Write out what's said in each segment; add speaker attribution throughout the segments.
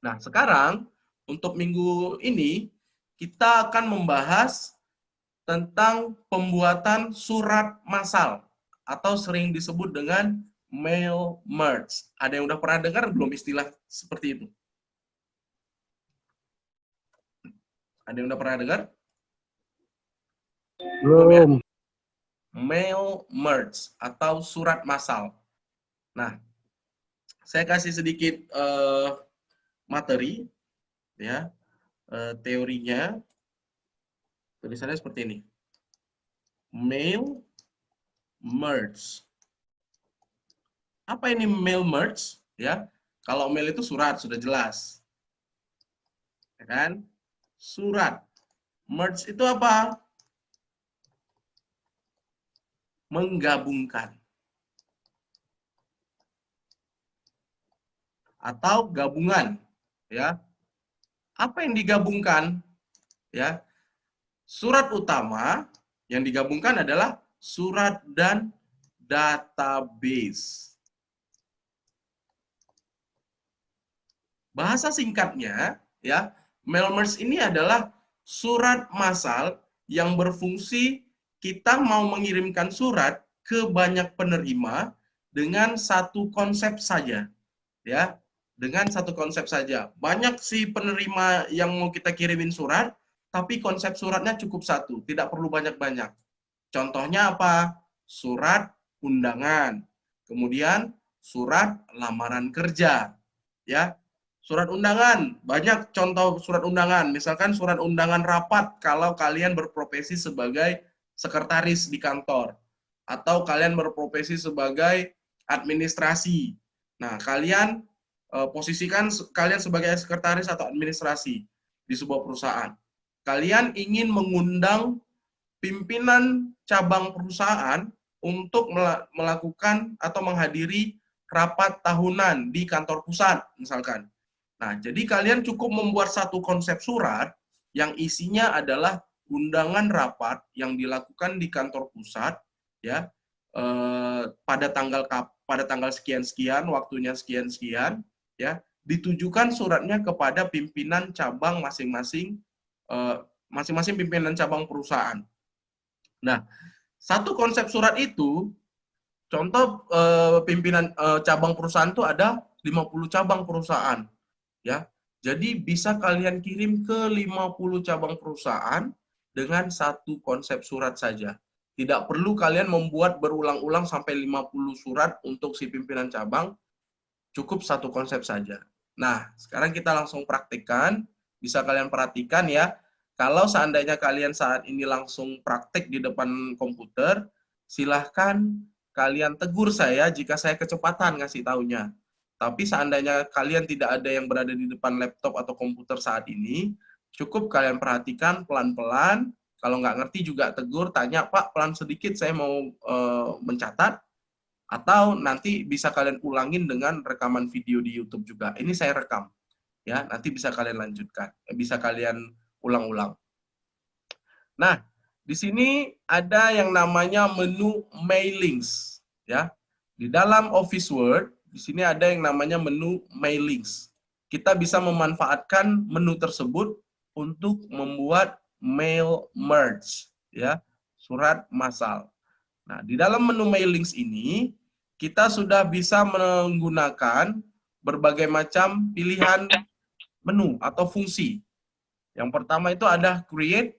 Speaker 1: Nah, sekarang untuk minggu ini kita akan membahas tentang pembuatan surat massal atau sering disebut dengan mail merge. Ada yang udah pernah dengar belum istilah seperti itu? Ada yang udah pernah dengar? Belum ya?
Speaker 2: Belum.
Speaker 1: Mail merge atau surat massal. Nah, saya kasih sedikit materi, ya, teorinya. Tulisannya seperti ini. Mail merge. Apa ini mail merge? Ya, kalau mail itu surat sudah jelas, ya kan? Surat. Merge itu apa? Menggabungkan atau gabungan, ya. Apa yang digabungkan? Ya, surat utama yang digabungkan adalah surat dan database. Bahasa singkatnya, ya, mail merge ini adalah surat massal yang berfungsi kita mau mengirimkan surat ke banyak penerima dengan satu konsep saja, ya, dengan satu konsep saja. Banyak sih penerima yang mau kita kirimin surat, tapi konsep suratnya cukup satu, tidak perlu banyak-banyak. Contohnya apa? Surat undangan, kemudian surat lamaran kerja, ya. Surat undangan, banyak contoh surat undangan. Misalkan surat undangan rapat kalau kalian berprofesi sebagai sekretaris di kantor. Atau kalian berprofesi sebagai administrasi. Nah, kalian posisikan kalian sebagai sekretaris atau administrasi di sebuah perusahaan. Kalian ingin mengundang pimpinan cabang perusahaan untuk melakukan atau menghadiri rapat tahunan di kantor pusat, misalkan. Nah, jadi kalian cukup membuat satu konsep surat yang isinya adalah undangan rapat yang dilakukan di kantor pusat, ya, pada tanggal sekian-sekian, waktunya sekian-sekian, ya, ditujukan suratnya kepada pimpinan cabang masing-masing pimpinan cabang perusahaan. Nah, satu konsep surat itu, contoh pimpinan cabang perusahaan itu ada 50 cabang perusahaan. Ya, jadi bisa kalian kirim ke 50 cabang perusahaan dengan satu konsep surat saja. Tidak perlu kalian membuat berulang-ulang sampai 50 surat untuk si pimpinan cabang, cukup satu konsep saja. Nah, sekarang kita langsung praktikkan. Bisa kalian perhatikan ya, kalau seandainya kalian saat ini langsung praktik di depan komputer, silahkan kalian tegur saya jika saya kecepatan ngasih taunya. Tapi seandainya kalian tidak ada yang berada di depan laptop atau komputer saat ini, cukup kalian perhatikan pelan-pelan. Kalau nggak ngerti juga tegur, tanya, Pak, pelan sedikit, saya mau mencatat. Atau nanti bisa kalian ulangin dengan rekaman video di YouTube juga. Ini saya rekam, ya. Nanti bisa kalian lanjutkan, bisa kalian ulang-ulang. Nah, di sini ada yang namanya menu mailings, ya. Di dalam Office Word, di sini ada yang namanya menu mailings. Kita bisa memanfaatkan menu tersebut untuk membuat mail merge, ya, surat massal. Nah, di dalam menu mailings ini kita sudah bisa menggunakan berbagai macam pilihan menu atau fungsi. Yang pertama itu ada create,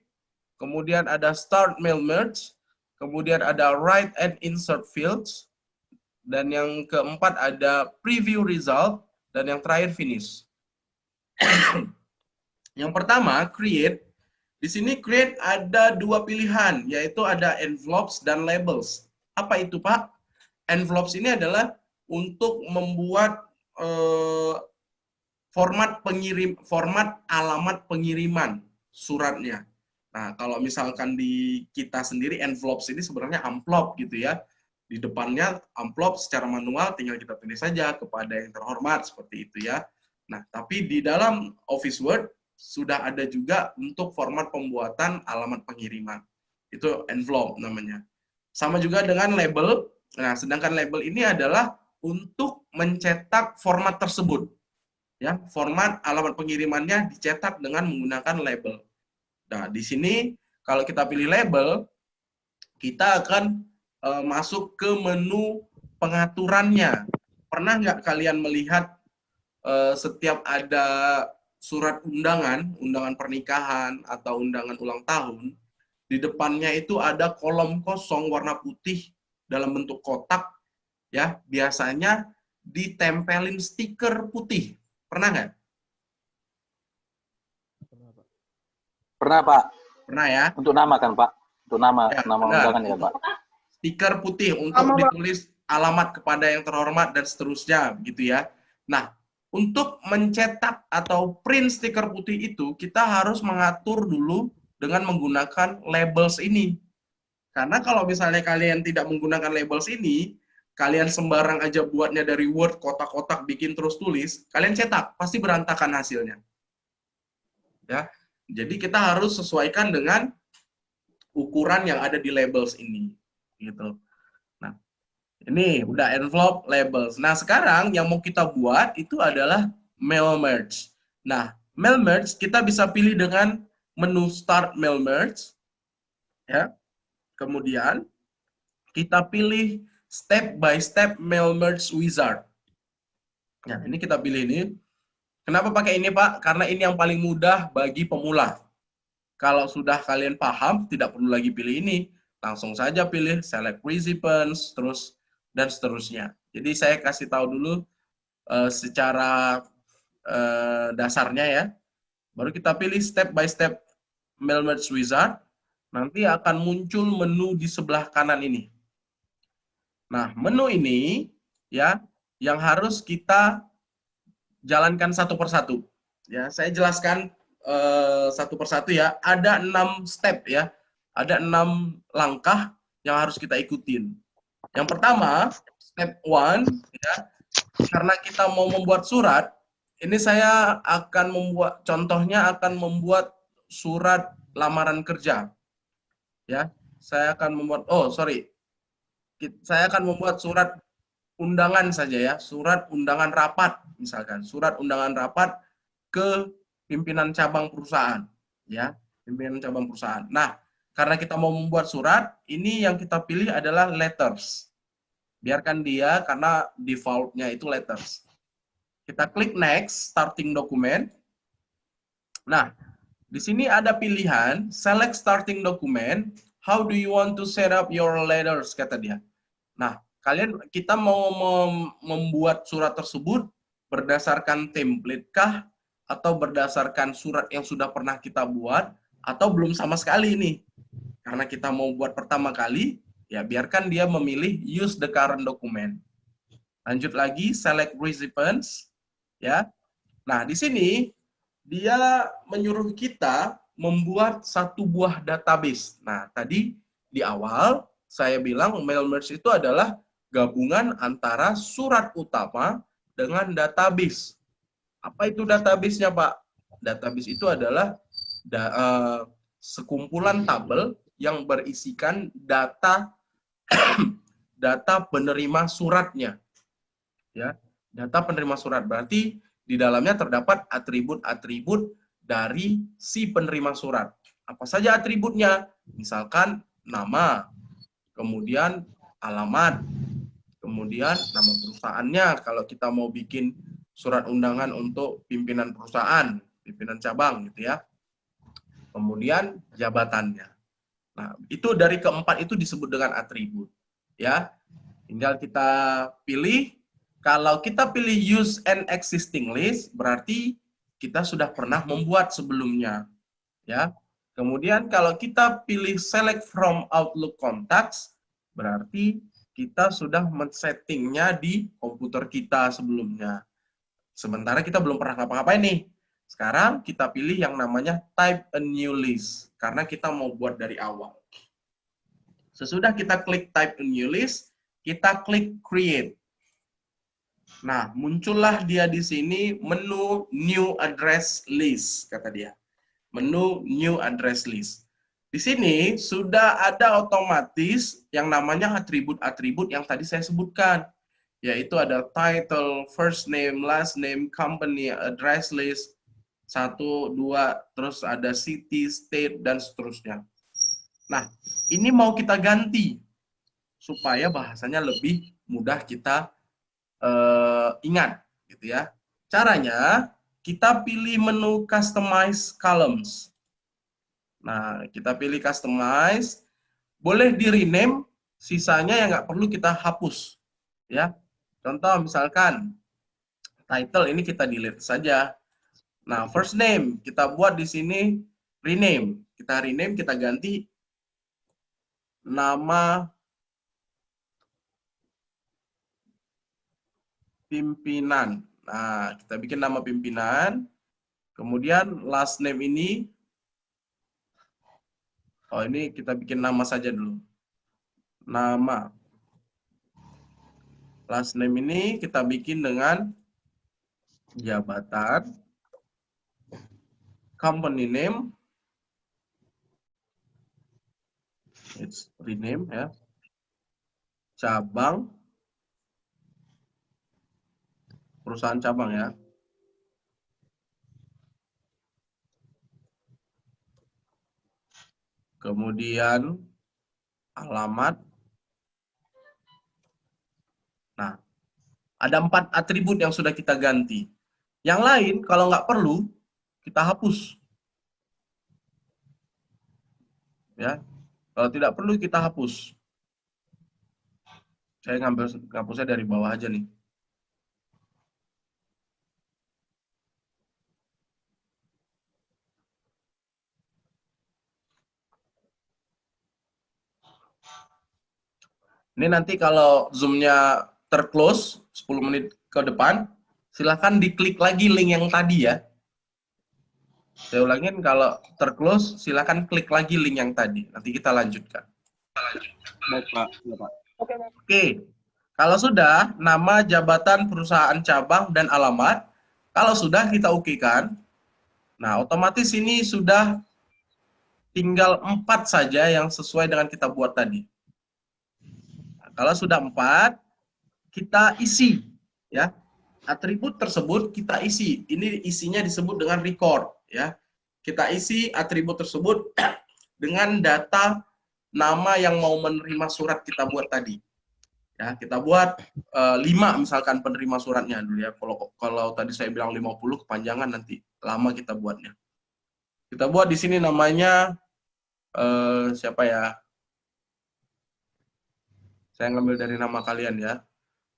Speaker 1: kemudian ada start mail merge, kemudian ada write and insert fields, dan yang keempat ada preview result, dan yang terakhir finish. Yang pertama, create. Di sini create ada dua pilihan, yaitu ada envelopes dan labels. Apa itu, Pak? Envelopes ini adalah untuk membuat format alamat pengiriman suratnya. Nah, kalau misalkan di kita sendiri envelopes ini sebenarnya amplop gitu ya. Di depannya amplop secara manual tinggal kita tulis saja kepada yang terhormat seperti itu ya. Nah, tapi di dalam Office Word sudah ada juga untuk format pembuatan alamat pengiriman. Itu envelope namanya. Sama juga dengan label. Nah, sedangkan label ini adalah untuk mencetak format tersebut. Ya, format alamat pengirimannya dicetak dengan menggunakan label. Nah, di sini kalau kita pilih label, kita akan masuk ke menu pengaturannya. Pernah nggak kalian melihat setiap ada surat undangan, undangan pernikahan atau undangan ulang tahun, di depannya itu ada kolom kosong warna putih dalam bentuk kotak, ya, biasanya ditempelin stiker putih. Pernah nggak?
Speaker 2: Pernah, Pak.
Speaker 1: Pernah ya?
Speaker 2: Untuk nama kan, Pak? Untuk nama
Speaker 1: Ya,
Speaker 2: nama
Speaker 1: benar.
Speaker 2: undangan ya, Pak?
Speaker 1: Stiker putih untuk ditulis alamat kepada yang terhormat dan seterusnya, gitu ya. Nah, untuk mencetak atau print stiker putih itu, kita harus mengatur dulu dengan menggunakan labels ini. Karena kalau misalnya kalian tidak menggunakan labels ini, kalian sembarang aja buatnya dari Word, kotak-kotak, bikin terus tulis, kalian cetak, pasti berantakan hasilnya. Ya, jadi kita harus sesuaikan dengan ukuran yang ada di labels ini, gitu. Nah, ini udah envelope labels. Nah, sekarang yang mau kita buat itu adalah mail merge. Nah, mail merge kita bisa pilih dengan menu Start Mail Merge, ya. Kemudian kita pilih Step by Step Mail Merge Wizard. Nah, ini kita pilih ini. Kenapa pakai ini, Pak? Karena ini yang paling mudah bagi pemula. Kalau sudah kalian paham, tidak perlu lagi pilih ini. Langsung saja pilih Select Recipients, terus dan seterusnya. Jadi saya kasih tahu dulu secara dasarnya ya. Baru kita pilih Step by Step Mail Merge Wizard. Nanti akan muncul menu di sebelah kanan ini. Nah, menu ini ya yang harus kita jalankan satu persatu. Ya, saya jelaskan satu persatu ya. Ada 6 step ya. Ada 6 langkah yang harus kita ikutin. Yang pertama, step 1 ya. Karena kita mau membuat surat, ini saya akan membuat contohnya akan membuat surat lamaran kerja. Ya, saya akan membuat saya akan membuat surat undangan saja ya, surat undangan rapat misalkan, surat undangan rapat ke pimpinan cabang perusahaan ya, pimpinan cabang perusahaan. Nah, karena kita mau membuat surat, ini yang kita pilih adalah letters. Biarkan dia karena defaultnya itu letters. Kita klik next, starting document. Nah, di sini ada pilihan select starting document. How do you want to set up your letters, kata dia. Nah, kita mau membuat surat tersebut berdasarkan template kah atau berdasarkan surat yang sudah pernah kita buat atau belum sama sekali ini. Karena kita mau buat pertama kali, ya biarkan dia memilih use the current document. Lanjut lagi select recipients ya. Nah, di sini dia menyuruh kita membuat satu buah database. Nah, tadi di awal saya bilang mail merge itu adalah gabungan antara surat utama dengan database. Apa itu database-nya, Pak? Database itu adalah sekumpulan tabel yang berisikan data data penerima suratnya. Ya, data penerima surat berarti di dalamnya terdapat atribut-atribut dari si penerima surat. Apa saja atributnya? Misalkan nama, kemudian alamat, kemudian nama perusahaannya kalau kita mau bikin surat undangan untuk pimpinan perusahaan, pimpinan cabang gitu ya. Kemudian jabatannya. Nah, itu dari keempat itu disebut dengan atribut. Ya, tinggal kita pilih. Kalau kita pilih use an existing list, berarti kita sudah pernah membuat sebelumnya. Ya. Kemudian kalau kita pilih select from Outlook contacts, berarti kita sudah men-settingnya di komputer kita sebelumnya. Sementara kita belum pernah ngapa-ngapain nih. Sekarang kita pilih yang namanya type a new list, karena kita mau buat dari awal. Sesudah kita klik type a new list, kita klik create. Nah, muncullah dia di sini menu new address list, kata dia. Menu new address list. Di sini sudah ada otomatis yang namanya atribut-atribut yang tadi saya sebutkan. yaitu ada title, first name, last name, company, address list, 1, 2, terus ada city, state, dan seterusnya. Nah, ini mau kita ganti supaya bahasanya lebih mudah kita ingat, gitu ya. Caranya, kita pilih menu Customize Columns. Nah, kita pilih Customize, boleh di-rename, sisanya yang nggak perlu kita hapus. Ya, contoh misalkan, title ini kita delete saja. Nah, first name, kita buat di sini rename. Kita rename, kita ganti nama pimpinan. Nah, kita bikin nama pimpinan. Kemudian last name ini, ini kita bikin nama saja dulu. Nama. Last name ini kita bikin dengan jabatan, company name, it's rename ya, cabang, perusahaan cabang ya. Kemudian alamat. Nah, ada 4 atribut yang sudah kita ganti. Yang lain kalau nggak perlu kita hapus. Ya, kalau tidak perlu kita hapus. Saya ngapusnya dari bawah aja nih. Ini nanti kalau Zoom-nya terclose 10 menit ke depan, silahkan diklik lagi link yang tadi ya. Saya ulangin, kalau terclose silahkan klik lagi link yang tadi. Nanti kita lanjutkan.
Speaker 2: Baik, Pak. Ya, Pak.
Speaker 1: Oke. Kalau sudah, nama, jabatan, perusahaan cabang, dan alamat. Kalau sudah, kita oke-kan. Nah, otomatis ini sudah tinggal 4 saja yang sesuai dengan kita buat tadi. Nah, kalau sudah 4, kita isi. Ya, atribut tersebut kita isi. Ini isinya disebut dengan record. Ya, kita isi atribut tersebut dengan data nama yang mau menerima surat kita buat tadi. Ya, kita buat 5 misalkan penerima suratnya dulu ya. Kalau tadi saya bilang 50 kepanjangan, nanti lama kita buatnya. Kita buat di sini namanya siapa ya? Saya ngambil dari nama kalian ya.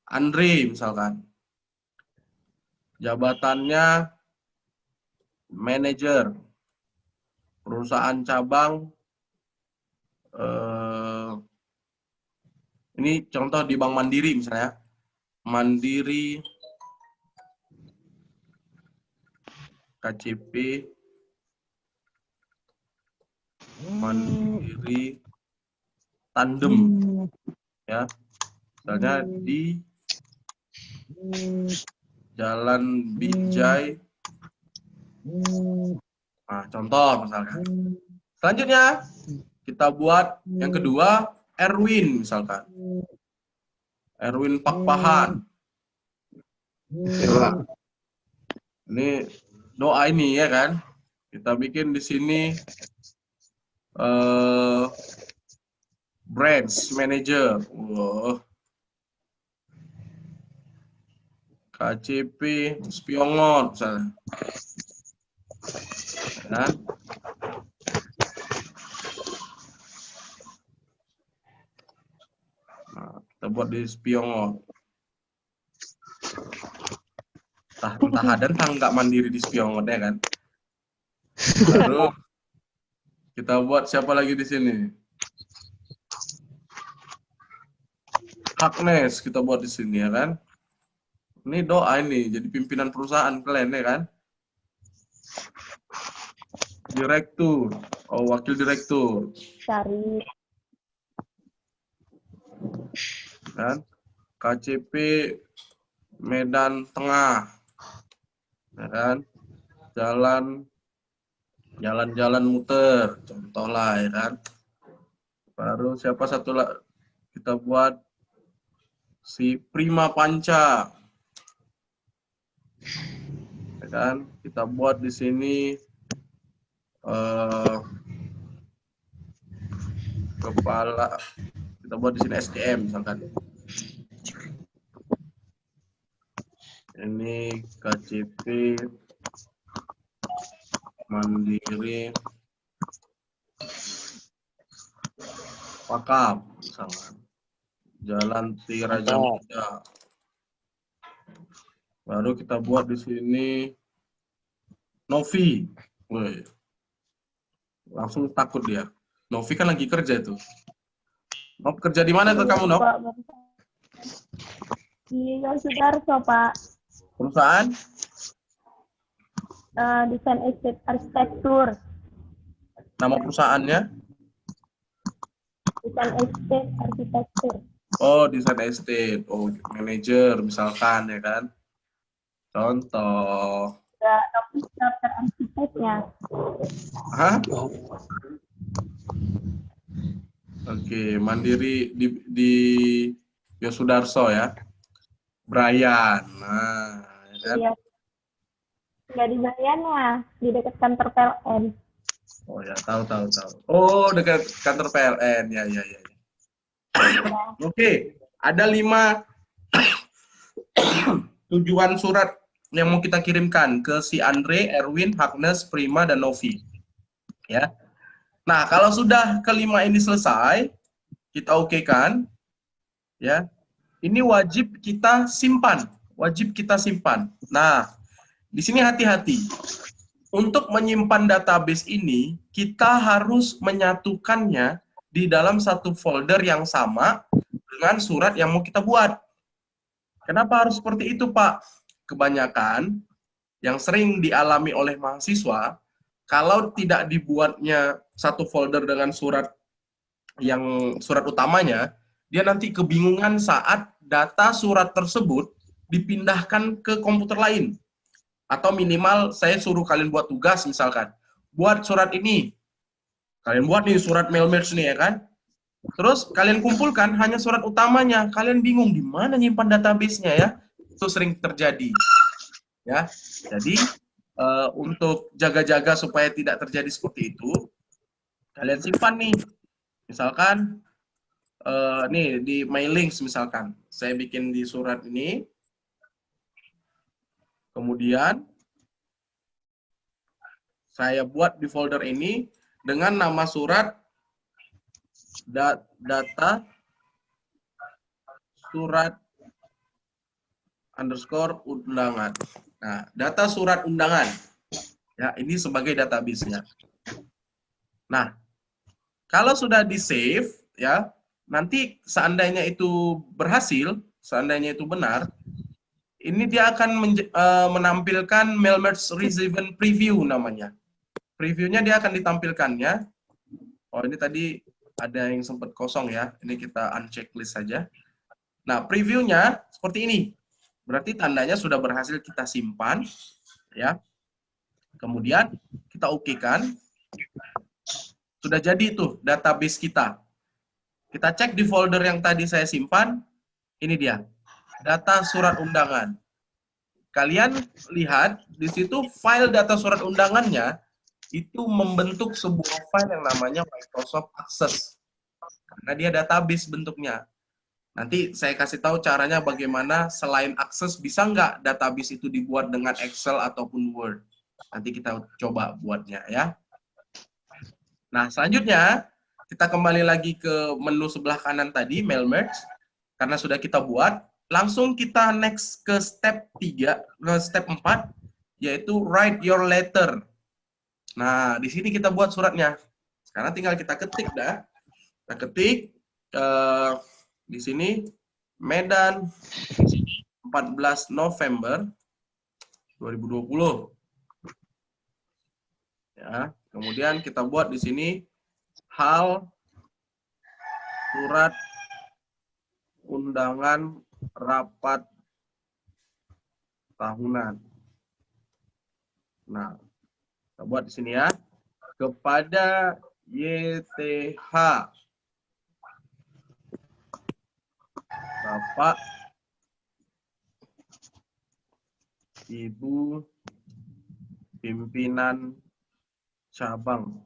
Speaker 1: Andre misalkan. Jabatannya manajer. Perusahaan cabang, ini contoh di Bank Mandiri misalnya. Mandiri KCP Mandiri Tandem ya, misalnya di Jalan Bijay. Nah, contoh misalkan. Selanjutnya kita buat yang kedua, Erwin misalkan. Erwin Pakpahan. Ini doa ini ya kan. Kita bikin di sini branch manager. KCP Spiongon misalnya. Ya. Nah, kita buat di Spiongon. Entah ada nggak mandiri di Spiongon ya kan. Lalu kita buat siapa lagi di sini? Agnes kita buat di sini ya kan. Ini doa ini jadi pimpinan perusahaan kalian ya kan. Direktur, wakil direktur.
Speaker 3: Syarif.
Speaker 1: Kan? KCP Medan Tengah. Ya kan? Jalan-jalan muter, contoh lah ya kan. Baru siapa satu lah kita buat si Prima Panca. Ya kan? Kita buat di sini kepala, kita buat di sini SDM misalkan. Ini KCP Mandiri Pakam misalkan. Jalan Tiraja Muda. Baru kita buat di sini Novi. Woi. Langsung takut dia. Novi kan lagi kerja tuh. Nov kerja di mana tuh kamu, Nov?
Speaker 3: Di Yosudarso, Pak.
Speaker 1: Perusahaan?
Speaker 3: Desain estate arsitektur.
Speaker 1: Nama perusahaannya?
Speaker 3: Desain estate arsitektur.
Speaker 1: Oh, desain estate. Oh, manajer misalkan ya kan. Contoh.
Speaker 3: Ya, daftar arsiteknya.
Speaker 1: Hah? Oke, Mandiri di Yosudarso ya. Brian. Nah, ya kan?
Speaker 3: Iya. Nggak di Bayan lah, di dekat kantor PLN.
Speaker 1: Oh ya, tahu. Oh, dekat kantor PLN. Ya. Oke, ada 5 tujuan surat yang mau kita kirimkan ke si Andre, Erwin, Agnes, Prima, dan Novi. Ya. Nah, kalau sudah kelima ini selesai, kita okekan, ya. Ini wajib kita simpan, Nah, di sini hati-hati. Untuk menyimpan database ini, kita harus menyatukannya di dalam satu folder yang sama dengan surat yang mau kita buat. Kenapa harus seperti itu, Pak? Kebanyakan yang sering dialami oleh mahasiswa, kalau tidak dibuatnya satu folder dengan surat utamanya, dia nanti kebingungan saat data surat tersebut dipindahkan ke komputer lain. Atau minimal saya suruh kalian buat tugas misalkan, buat surat ini. Kalian buat nih surat mail merge nih ya kan. Terus kalian kumpulkan hanya surat utamanya, kalian bingung di mana nyimpan database-nya ya. Itu sering terjadi. Ya. Jadi untuk jaga-jaga supaya tidak terjadi seperti itu, kalian simpan nih. Misalkan nih di my links misalkan, saya bikin di surat ini. Kemudian saya buat di folder ini dengan nama surat data surat underscore undangan. Nah, data surat undangan. Ya, ini sebagai database-nya. Nah, kalau sudah di-save, ya, nanti seandainya itu berhasil, seandainya itu benar, ini dia akan menampilkan mail merge received preview namanya. Previewnya dia akan ditampilkannya. Oh, ini tadi ada yang sempat kosong ya. Ini kita unchecklist saja. Nah, previewnya seperti ini. Berarti tandanya sudah berhasil kita simpan, ya. Kemudian kita okekan. Sudah jadi tuh database kita. Kita cek di folder yang tadi saya simpan. Ini dia. Data surat undangan. Kalian lihat di situ file data surat undangannya itu membentuk sebuah file yang namanya Microsoft Access. Karena dia database bentuknya. Nanti saya kasih tahu caranya bagaimana selain Access bisa nggak database itu dibuat dengan Excel ataupun Word. Nanti kita coba buatnya ya. Nah, selanjutnya kita kembali lagi ke menu sebelah kanan tadi, mail merge. Karena sudah kita buat, langsung kita next ke step 3, ke step 4, yaitu write your letter. Nah, di sini kita buat suratnya. Sekarang tinggal kita ketik dah. Kita ketik di sini Medan 14 November 2020. Ya, kemudian kita buat di sini hal surat undangan rapat tahunan. Nah, kita buat di sini ya. Kepada YTH Bapak Ibu pimpinan cabang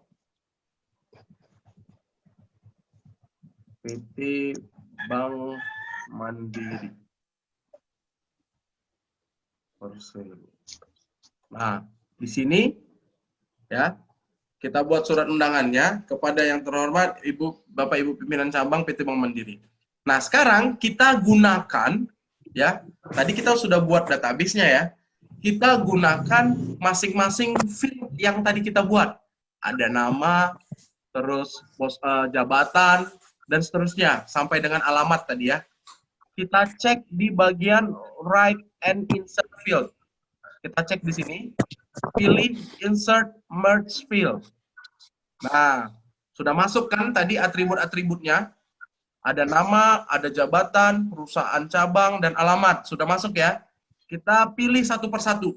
Speaker 1: PT Bank Mandiri Persero. Nah, di sini ya kita buat surat undangannya kepada yang terhormat Bapak Ibu pimpinan cabang PT Bank Mandiri. Nah, sekarang kita gunakan ya, tadi kita sudah buat database-nya ya. Kita gunakan masing-masing field yang tadi kita buat. Ada nama, terus jabatan, dan seterusnya, sampai dengan alamat tadi ya. Kita cek di bagian right and insert field. Kita cek di sini, pilih insert merge field. Nah, sudah masuk kan tadi atribut-atributnya? Ada nama, ada jabatan, perusahaan cabang, dan alamat. Sudah masuk ya? Kita pilih satu persatu.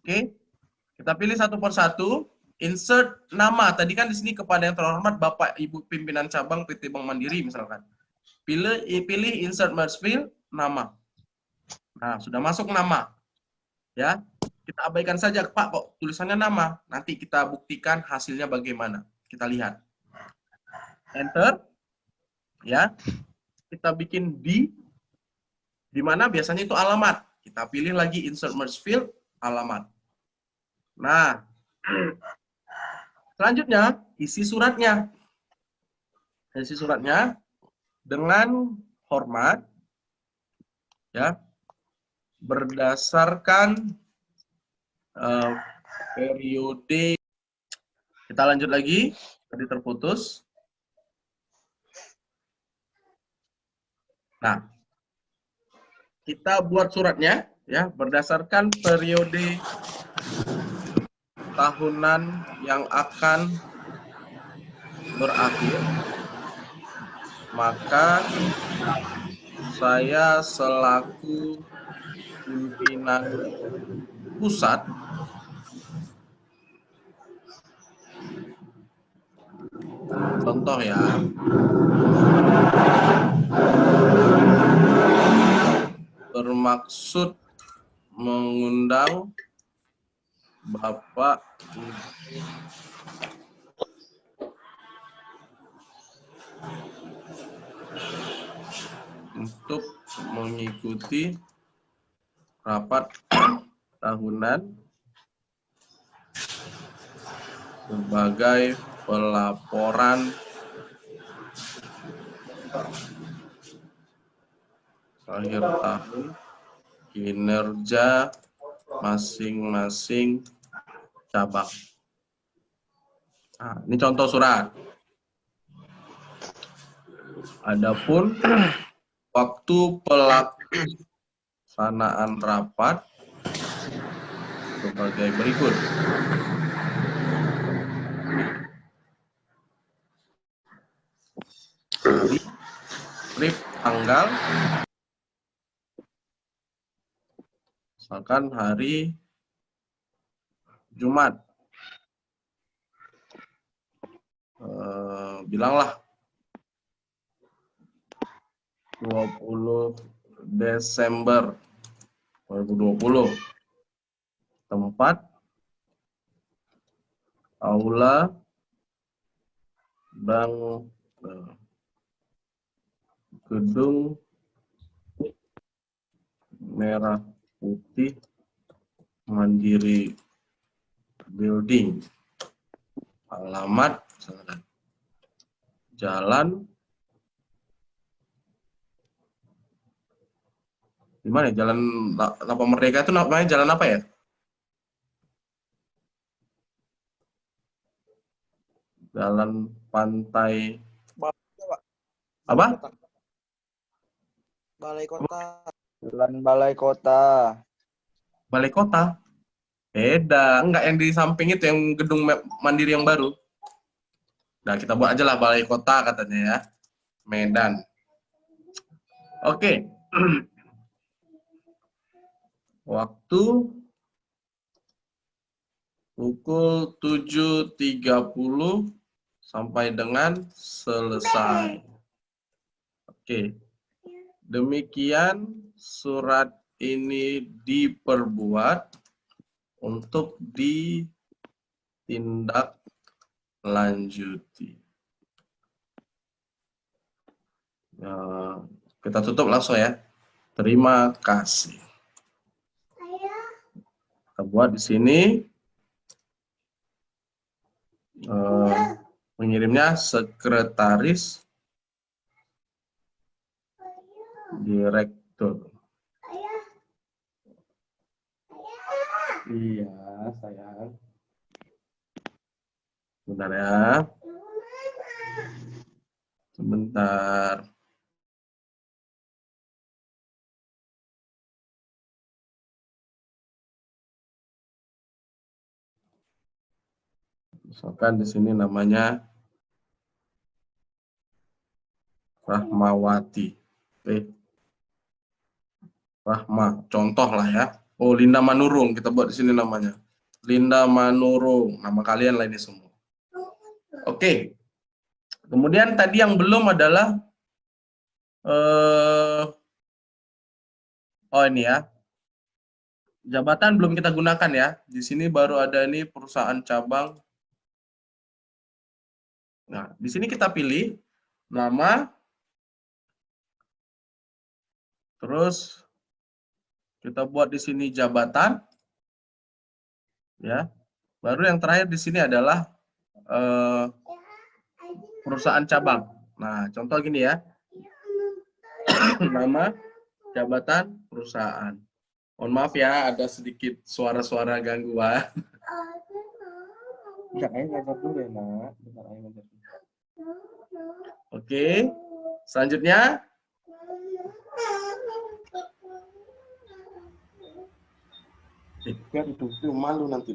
Speaker 1: Oke, kita pilih satu persatu. Insert nama. Tadi kan di sini kepada yang terhormat Bapak Ibu pimpinan cabang PT Bank Mandiri misalkan. Pilih insert merge field, nama. Nah, sudah masuk nama. Ya, kita abaikan saja, Pak, kok tulisannya nama. Nanti kita buktikan hasilnya bagaimana. Kita lihat. Enter. Ya. Kita bikin di mana biasanya itu alamat. Kita pilih lagi insert merge field, alamat. Nah, selanjutnya isi suratnya. Isi suratnya dengan hormat ya, berdasarkan periode. Kita lanjut lagi, tadi terputus. Nah, kita buat suratnya ya berdasarkan periode tahunan yang akan berakhir. Maka saya selaku pimpinan pusat contoh ya, bermaksud mengundang Bapak untuk mengikuti rapat tahunan sebagai pelaporan akhir tahun kinerja masing-masing cabang. Nah, ini contoh surat. Adapun waktu pelaksanaan rapat sebagai berikut. Strip tanggal, misalkan hari Jumat. Bilanglah 20 Desember 2020. Tempat aula Bank Gedung Merah Putih Mandiri Building. Alamat Jalan di mana? Jalan Lapa Merdeka itu namanya jalan apa ya? Jalan Pantai apa?
Speaker 4: Balai Kota.
Speaker 2: Jalan Balai Kota.
Speaker 1: Balai Kota. Beda, enggak yang di samping itu yang gedung Mandiri yang baru. Nah, kita buat aja lah Balai Kota katanya ya. Medan. Oke. Waktu pukul 7.30 sampai dengan selesai. Oke. Demikian surat ini diperbuat untuk ditindaklanjuti. Kita tutup langsung ya. Terima kasih. Kita buat di sini. Mengirimnya sekretaris direktur. Iya, sayang. Bentar ya. Sebentar. Misalkan di sini namanya Rahmawati. Rahma, contoh lah ya. Oh, Linda Manurung, kita buat di sini namanya. Linda Manurung, nama kalian lah ini semua. Oke. Kemudian tadi yang belum adalah oh ini ya. Jabatan belum kita gunakan ya. Di sini baru ada ini perusahaan cabang. Nah, di sini kita pilih nama, terus kita buat di sini jabatan, ya. Baru yang terakhir di sini adalah perusahaan cabang. Nah, contoh gini ya, nama, jabatan, perusahaan. Mohon maaf ya, ada sedikit suara-suara gangguan. Bentar, ayah ngajar dulu ya, nak. Bentar, ayah ngajar dulu. Oke, selanjutnya. Biar itu malu nanti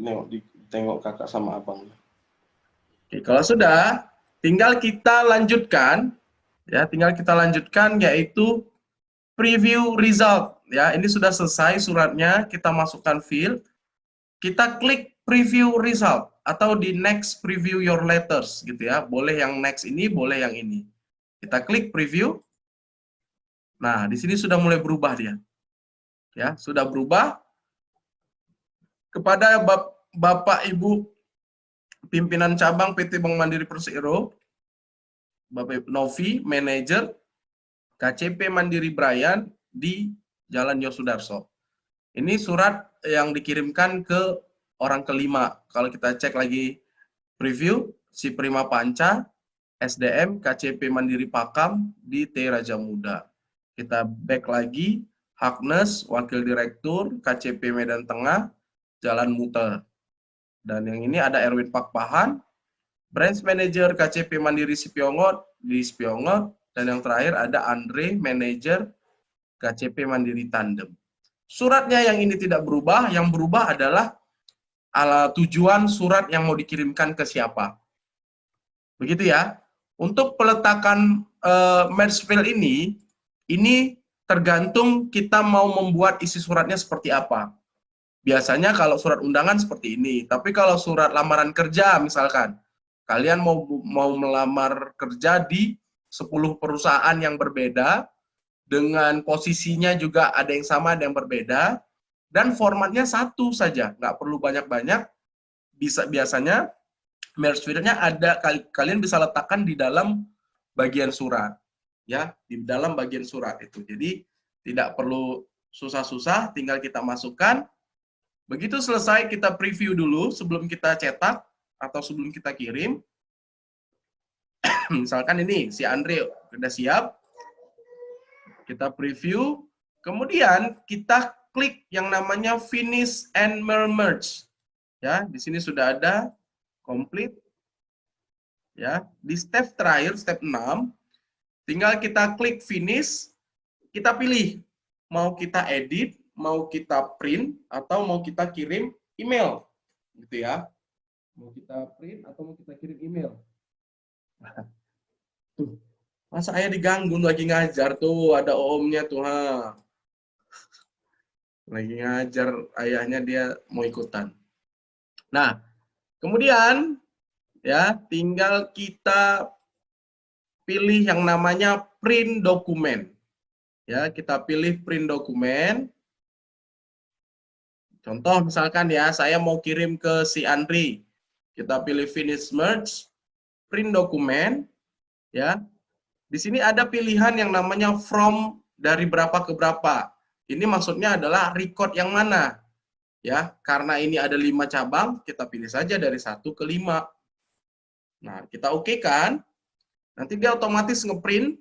Speaker 1: tengok kakak sama abang. Oke, kalau sudah, tinggal kita lanjutkan, ya, yaitu preview result. Ya, ini sudah selesai suratnya, kita masukkan field, kita klik preview result atau di next preview your letters gitu ya. Boleh yang next ini, boleh yang ini. Kita klik preview. Nah, di sini sudah mulai berubah dia. Ya, sudah berubah. Kepada Bapak Ibu pimpinan cabang PT Bank Mandiri Persero, Bapak Novi, manajer KCP Mandiri Brian di Jalan Yosudarso. Ini surat yang dikirimkan ke orang kelima. Kalau kita cek lagi preview, si Prima Panca, SDM, KCP Mandiri Pakam di T Raja Muda. Kita back lagi, Hagnes, Wakil Direktur, KCP Medan Tengah, Jalan Muter. Dan yang ini ada Erwin Pakpahan, Branch Manager KCP Mandiri Spiongot di Spiongot. Dan yang terakhir ada Andre, Manager KCP Mandiri Tandem. Suratnya yang ini tidak berubah, yang berubah adalah tujuan surat yang mau dikirimkan ke siapa. Begitu ya. Untuk peletakan merge file ini tergantung kita mau membuat isi suratnya seperti apa. Biasanya kalau surat undangan seperti ini, tapi kalau surat lamaran kerja misalkan, kalian mau melamar kerja di 10 perusahaan yang berbeda, dengan posisinya juga ada yang sama, ada yang berbeda, dan formatnya satu saja, nggak perlu banyak-banyak. Biasanya merge file-nya ada, kalian bisa letakkan di dalam bagian surat, ya, di dalam bagian surat itu. Jadi tidak perlu susah-susah, tinggal kita masukkan. Begitu selesai, kita preview dulu sebelum kita cetak atau sebelum kita kirim. Misalkan ini, si Andre sudah siap. Kita preview, kemudian kita klik yang namanya Finish and Merge. Ya, di sini sudah ada complete. Ya, di step terakhir, step 6, tinggal kita klik Finish, kita pilih mau kita edit, mau kita print, atau mau kita kirim email, gitu ya. Mau kita print atau mau kita kirim email. Tuh, masa ayah diganggu lagi ngajar tuh, ada omnya tuh, ha. Lagi ngajar ayahnya, dia mau ikutan. Nah, kemudian ya tinggal kita pilih yang namanya print dokumen. Ya, kita pilih print dokumen. Contoh misalkan ya, saya mau kirim ke si Andri. Kita pilih finish merge, print dokumen, ya. Di sini ada pilihan yang namanya from dari berapa ke berapa. Ini maksudnya adalah record yang mana. Ya, karena ini ada 5 cabang, kita pilih saja dari 1 ke 5. Nah, kita oke kan? Nanti dia otomatis ngeprint,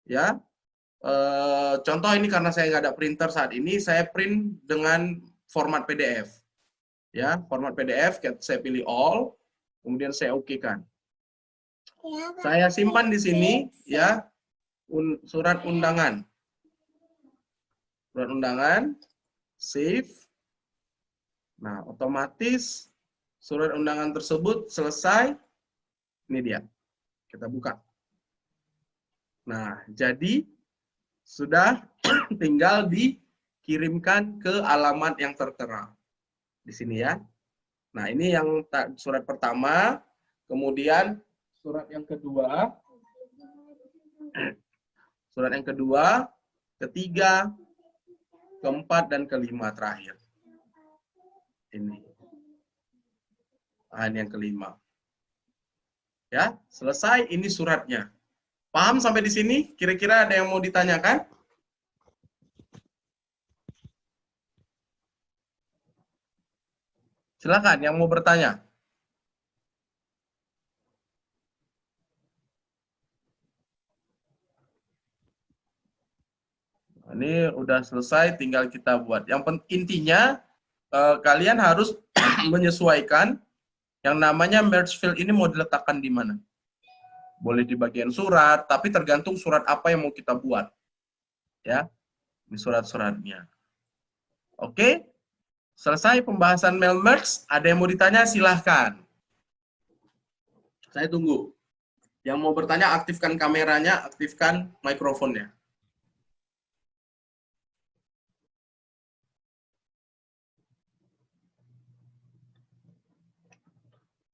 Speaker 1: ya. Contoh ini karena saya nggak ada printer saat ini, saya print dengan format PDF. Ya, format PDF, saya pilih all, kemudian saya oke kan. Saya simpan di sini, ya, surat undangan. Surat undangan, save. Nah, otomatis surat undangan tersebut selesai. Ini dia. Kita buka. Nah, jadi sudah tinggal dikirimkan ke alamat yang tertera. Di sini ya. Nah, ini yang surat pertama. Kemudian surat yang kedua. Surat yang kedua, ketiga, keempat, dan kelima terakhir. Ini. Nah, ini yang kelima. Ya, selesai. Ini suratnya. Paham sampai di sini? Kira-kira ada yang mau ditanyakan? Silakan yang mau bertanya. Ini udah selesai, tinggal kita buat. Yang intinya kalian harus menyesuaikan yang namanya merge field ini mau diletakkan di mana. Boleh di bagian surat, tapi tergantung surat apa yang mau kita buat. Ya, ini surat-suratnya. Oke, selesai pembahasan mail merge. Ada yang mau ditanya, silahkan. Saya tunggu. Yang mau bertanya, aktifkan kameranya, aktifkan mikrofonnya.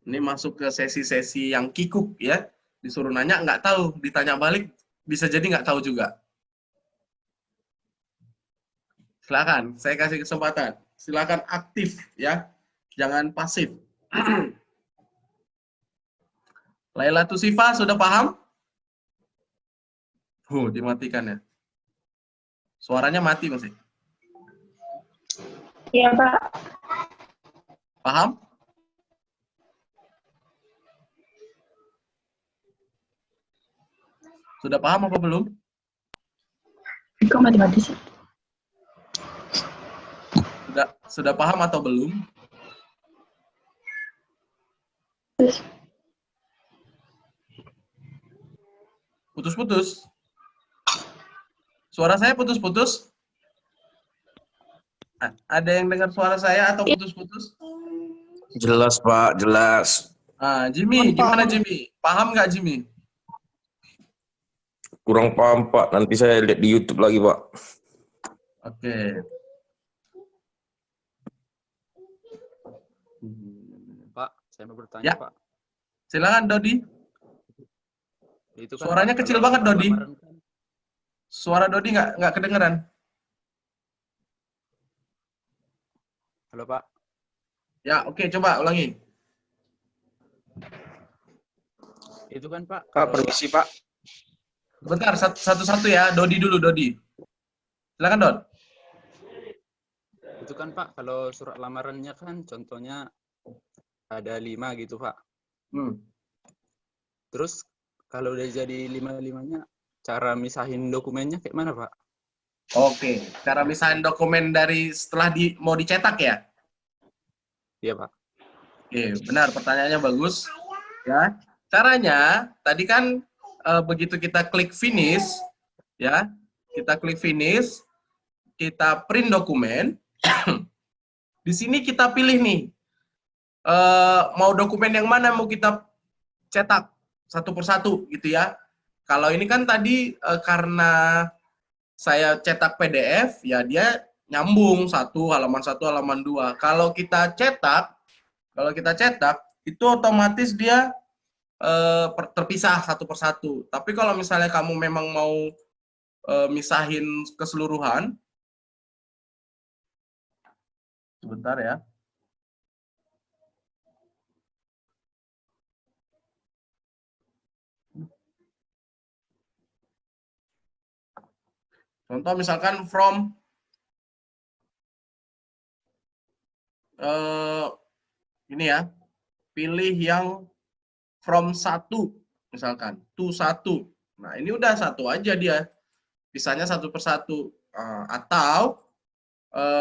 Speaker 1: Ini masuk ke sesi-sesi yang kikuk ya. Disuruh nanya, nggak tahu. Ditanya balik, bisa jadi nggak tahu juga. Silakan, saya kasih kesempatan. Silakan aktif ya. Jangan pasif. Laila Tusifa, sudah paham? Dimatikan ya. Suaranya mati masih.
Speaker 3: Iya, Pak.
Speaker 1: Paham? Sudah paham apa belum?
Speaker 3: Kok mati-mati sih?
Speaker 1: Sudah paham atau belum? Putus-putus. Suara saya putus-putus? Ada yang dengar suara saya atau putus-putus?
Speaker 4: Jelas, Pak, jelas.
Speaker 1: Jimmy, gimana Jimmy? Paham nggak Jimmy?
Speaker 4: Kurang paham, Pak. Nanti saya lihat di YouTube lagi, Pak.
Speaker 1: Oke.
Speaker 5: Pak, saya mau bertanya,
Speaker 1: Ya.
Speaker 5: Pak.
Speaker 1: Silakan Dodi.
Speaker 5: Itu kan,
Speaker 1: Suaranya
Speaker 5: Pak,
Speaker 1: kecil
Speaker 5: kalau
Speaker 1: banget, Dodi.
Speaker 5: lamaran kan,
Speaker 1: Suara Dodi nggak kedengeran.
Speaker 5: halo, Pak.
Speaker 1: Ya, oke, coba ulangi.
Speaker 5: Itu kan, Pak.
Speaker 2: Pak, permisi, Pak.
Speaker 1: Bentar, satu-satu ya. Dodi dulu, Dodi. Silakan, Dod.
Speaker 5: Itu kan, Pak, kalau surat lamarannya kan contohnya ada 5 gitu, Pak. Terus kalau udah jadi 5-5-nya, cara misahin dokumennya kayak mana, Pak?
Speaker 1: Oke, cara misahin dokumen dari setelah mau dicetak ya?
Speaker 5: Iya, Pak.
Speaker 1: Oke, benar, pertanyaannya bagus. Ya, caranya tadi kan begitu kita klik finish, ya, kita klik finish, kita print dokumen. Di sini kita pilih nih, mau dokumen yang mana mau kita cetak satu persatu gitu ya. Kalau ini kan tadi karena saya cetak PDF, ya dia nyambung halaman 1, halaman 2. Kalau kita cetak, itu otomatis dia terpisah satu persatu. Tapi kalau misalnya kamu memang mau misahin keseluruhan. Sebentar ya. Contoh misalkan from ini ya, pilih yang from 1 misalkan, to 1. Nah ini udah satu aja dia, pisahnya satu persatu. Atau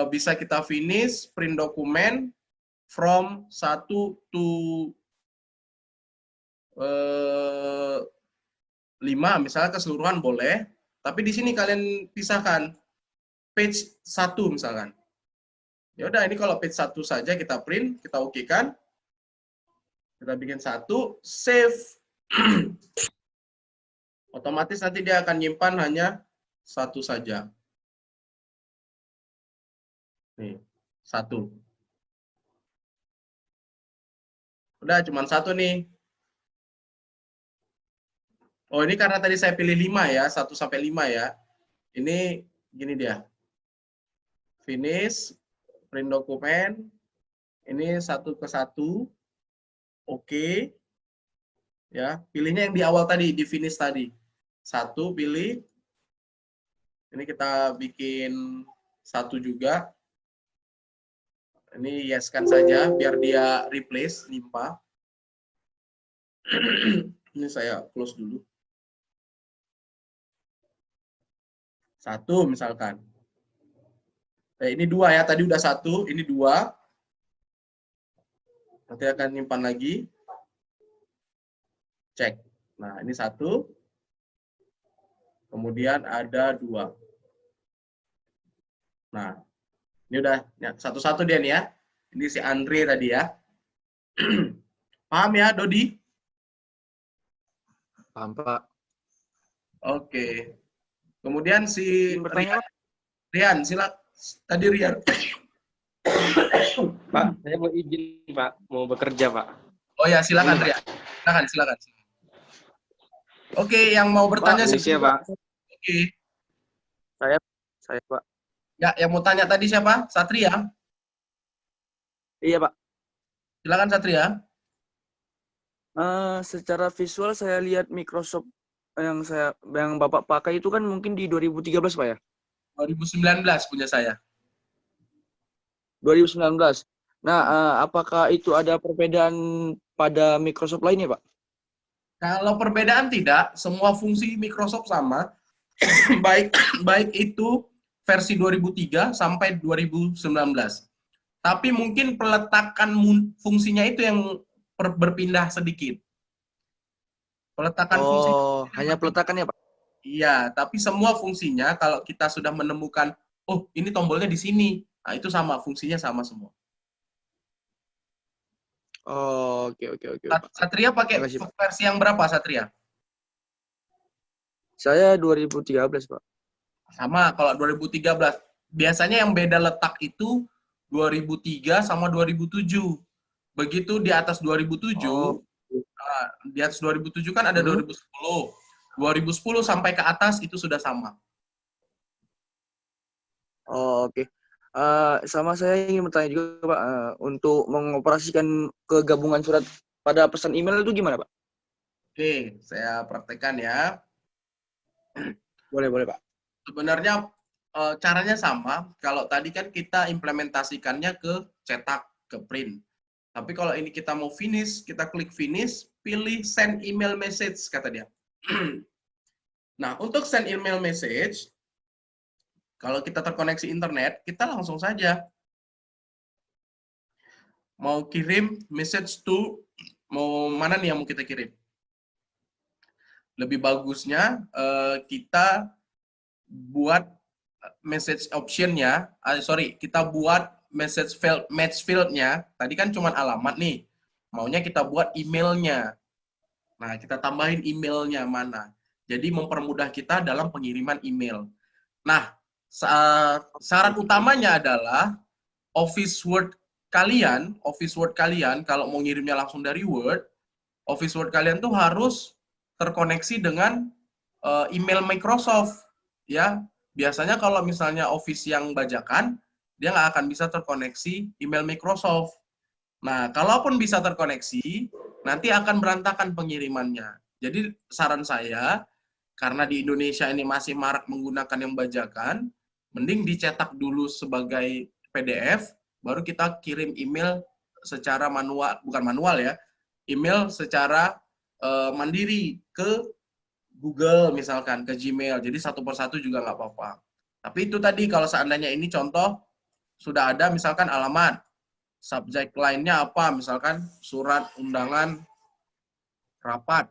Speaker 1: bisa kita finish print dokumen from 1 to 5 misalnya keseluruhan boleh, tapi di sini kalian pisahkan page 1 misalkan. Ya udah, ini kalau page 1 saja kita print, kita oke-kan. Kita bikin 1, save. Otomatis nanti dia akan nyimpan hanya 1 saja. Nih, 1. Udah, cuma 1 nih. Oh, ini karena tadi saya pilih 5 ya, 1 sampai 5 ya. Ini gini dia. Finish, print dokumen. Ini 1 ke 1. Oke. Ya, pilihnya yang di awal tadi, di finish tadi. 1 pilih. Ini kita bikin 1 juga. Ini yes-kan saja biar dia replace, limpah. Ini saya close dulu. 1 misalkan. Ini 2 ya, tadi udah 1, ini 2. Nanti akan nyimpan lagi. Cek. Nah, ini 1. Kemudian ada 2. Nah, ini udah satu-satu dia nih ya. Ini si Andre tadi ya. Paham ya, Dodi?
Speaker 5: Paham, Pak.
Speaker 1: Oke. Kemudian si
Speaker 5: Bertanya,
Speaker 1: Rian, silakan. Tadi Rian.
Speaker 6: Pak, saya mau izin, Pak. Mau bekerja, Pak.
Speaker 1: Oh ya, silakan Rian. Silakan. Oke, yang mau bertanya
Speaker 6: Pak, ya, Pak.
Speaker 1: Oke.
Speaker 6: Saya, Pak.
Speaker 1: Ya, yang mau tanya tadi siapa? Satria.
Speaker 6: Iya, Pak.
Speaker 1: Silakan Satria.
Speaker 6: Secara visual saya lihat Microsoft yang Bapak pakai itu kan mungkin di 2013, Pak ya?
Speaker 1: 2019 punya saya.
Speaker 6: 2019. Nah, apakah itu ada perbedaan pada Microsoft lainnya, Pak?
Speaker 1: Kalau perbedaan tidak, semua fungsi Microsoft sama. baik itu versi 2003 sampai 2019. Tapi mungkin peletakan fungsinya itu yang berpindah sedikit. Peletakan fungsi.
Speaker 6: Hanya peletakannya, Pak?
Speaker 1: Iya, tapi semua fungsinya kalau kita sudah menemukan, oh ini tombolnya di sini, nah itu sama, fungsinya sama semua.
Speaker 6: Oke.
Speaker 1: Satria pakai versi yang berapa, Satria?
Speaker 6: Saya 2013, Pak.
Speaker 1: Sama, kalau 2013. Biasanya yang beda letak itu 2003 sama 2007. Begitu di atas 2007, di atas 2007 kan ada 2010. 2010 sampai ke atas itu sudah sama.
Speaker 6: Oke. Sama saya ingin bertanya juga, Pak, untuk mengoperasikan kegabungan surat pada pesan email itu gimana, Pak?
Speaker 1: Oke, saya praktekkan ya.
Speaker 6: Boleh, Pak.
Speaker 1: Sebenarnya caranya sama. Kalau tadi kan kita implementasikannya ke cetak, ke print. Tapi kalau ini kita mau finish, kita klik finish, pilih send email message, kata dia. Nah, untuk send email message, kalau kita terkoneksi internet, kita langsung saja mau kirim message to, mau mana nih yang mau kita kirim? Lebih bagusnya kita buat message option-nya, kita buat message field, match field-nya. Tadi kan cuma alamat nih, maunya kita buat emailnya. Nah, kita tambahin emailnya mana. Jadi mempermudah kita dalam pengiriman email. Nah, syarat utamanya adalah Office Word kalian kalau mau ngirimnya langsung dari Word, Office Word kalian tuh harus terkoneksi dengan email Microsoft. ya biasanya kalau misalnya Office yang bajakan, dia nggak akan bisa terkoneksi email Microsoft. Nah, kalaupun bisa terkoneksi, nanti akan berantakan pengirimannya. Jadi saran saya, karena di Indonesia ini masih marak menggunakan yang bajakan, mending dicetak dulu sebagai PDF, baru kita kirim email secara manual, bukan manual ya, email secara mandiri ke Google misalkan, ke Gmail. Jadi satu persatu juga nggak apa-apa. Tapi itu tadi kalau seandainya ini contoh, sudah ada misalkan alamat, subjek lainnya apa, misalkan surat undangan rapat.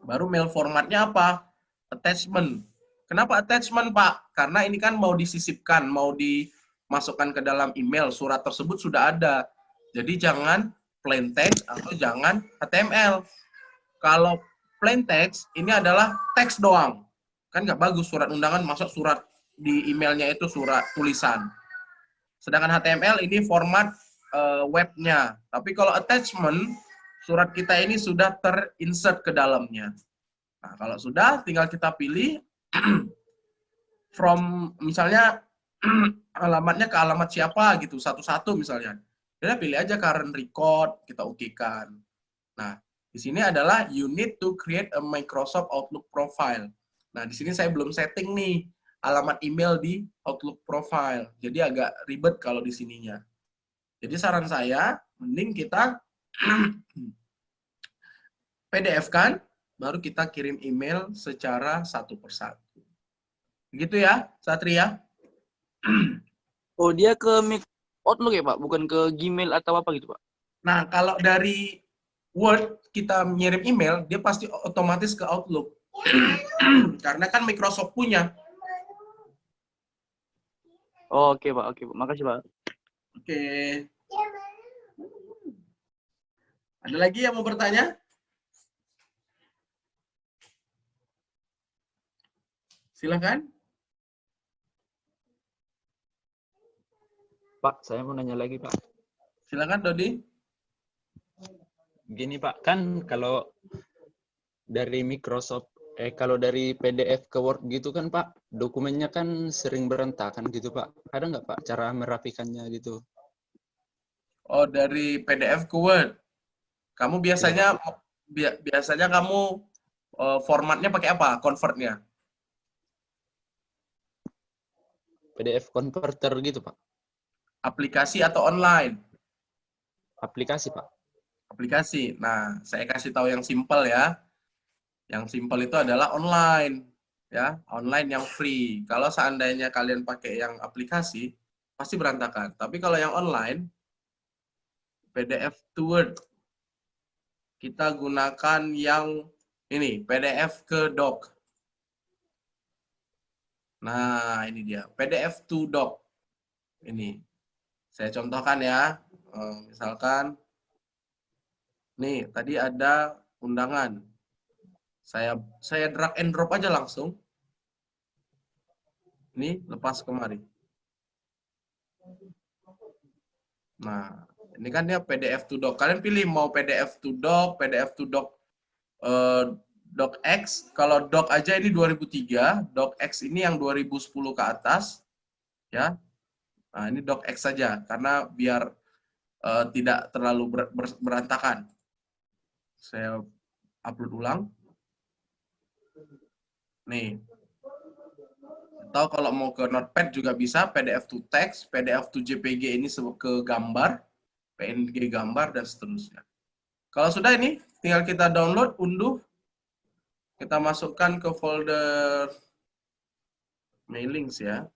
Speaker 1: Baru mail formatnya apa? Attachment. Kenapa attachment, Pak? Karena ini kan mau disisipkan, mau dimasukkan ke dalam email, surat tersebut sudah ada. Jadi jangan plain text atau jangan HTML. Kalau plain text, ini adalah teks doang. Kan nggak bagus surat undangan masuk surat di emailnya itu surat tulisan. Sedangkan HTML ini format webnya. Tapi kalau attachment, surat kita ini sudah terinsert ke dalamnya. Nah, kalau sudah, tinggal kita pilih from, misalnya alamatnya ke alamat siapa gitu, satu-satu misalnya. Kita pilih aja current record, kita oke-kan. Nah, di sini adalah you need to create a Microsoft Outlook profile. Nah, di sini saya belum setting nih alamat email di Outlook profile. Jadi agak ribet kalau di sininya. Jadi saran saya, mending kita PDF kan, baru kita kirim email secara satu persatu. Begitu ya, Satria?
Speaker 6: Oh, dia ke Outlook ya, Pak? Bukan ke Gmail atau apa gitu, Pak?
Speaker 1: Nah, kalau dari Word, kita ngirim email, dia pasti otomatis ke Outlook. Karena kan Microsoft punya.
Speaker 6: Oh, oke, Pak. Oke, Pak. Makasih, Pak.
Speaker 1: Oke. Ada lagi yang mau bertanya? Silakan.
Speaker 5: Pak, saya mau nanya lagi, Pak.
Speaker 1: Silakan, Dodi.
Speaker 5: Gini, Pak, kan kalau dari Microsoft, kalau dari PDF ke Word gitu kan, Pak, dokumennya kan sering berantakan gitu, Pak. Ada nggak, Pak, cara merapikannya gitu?
Speaker 1: Oh, dari PDF ke Word. Kamu biasanya biasanya kamu formatnya pakai apa? Convertnya?
Speaker 5: PDF converter gitu, Pak.
Speaker 1: Aplikasi atau online?
Speaker 5: Aplikasi, Pak.
Speaker 1: Aplikasi. Nah, saya kasih tahu yang simple ya. Yang simple itu adalah online, ya, online yang free. Kalau seandainya kalian pakai yang aplikasi, pasti berantakan. Tapi kalau yang online, PDF to Word, kita gunakan yang ini, PDF ke Doc. Nah, ini dia, PDF to Doc. Ini, saya contohkan ya, misalkan, nih, tadi ada undangan. Saya drag and drop aja langsung. Ini lepas kemari. Nah, ini kan dia PDF to Doc. Kalian pilih mau PDF to Doc, PDF to Doc, DocX. Kalau Doc aja ini 2003, DocX ini yang 2010 ke atas, ya. Nah, ini DocX saja karena biar tidak terlalu berantakan. Saya upload ulang. Nih. Atau kalau mau ke Notepad juga bisa, PDF to text, PDF to JPG ini ke gambar, PNG gambar, dan seterusnya. Kalau sudah ini, tinggal kita download, unduh, kita masukkan ke folder mailings ya.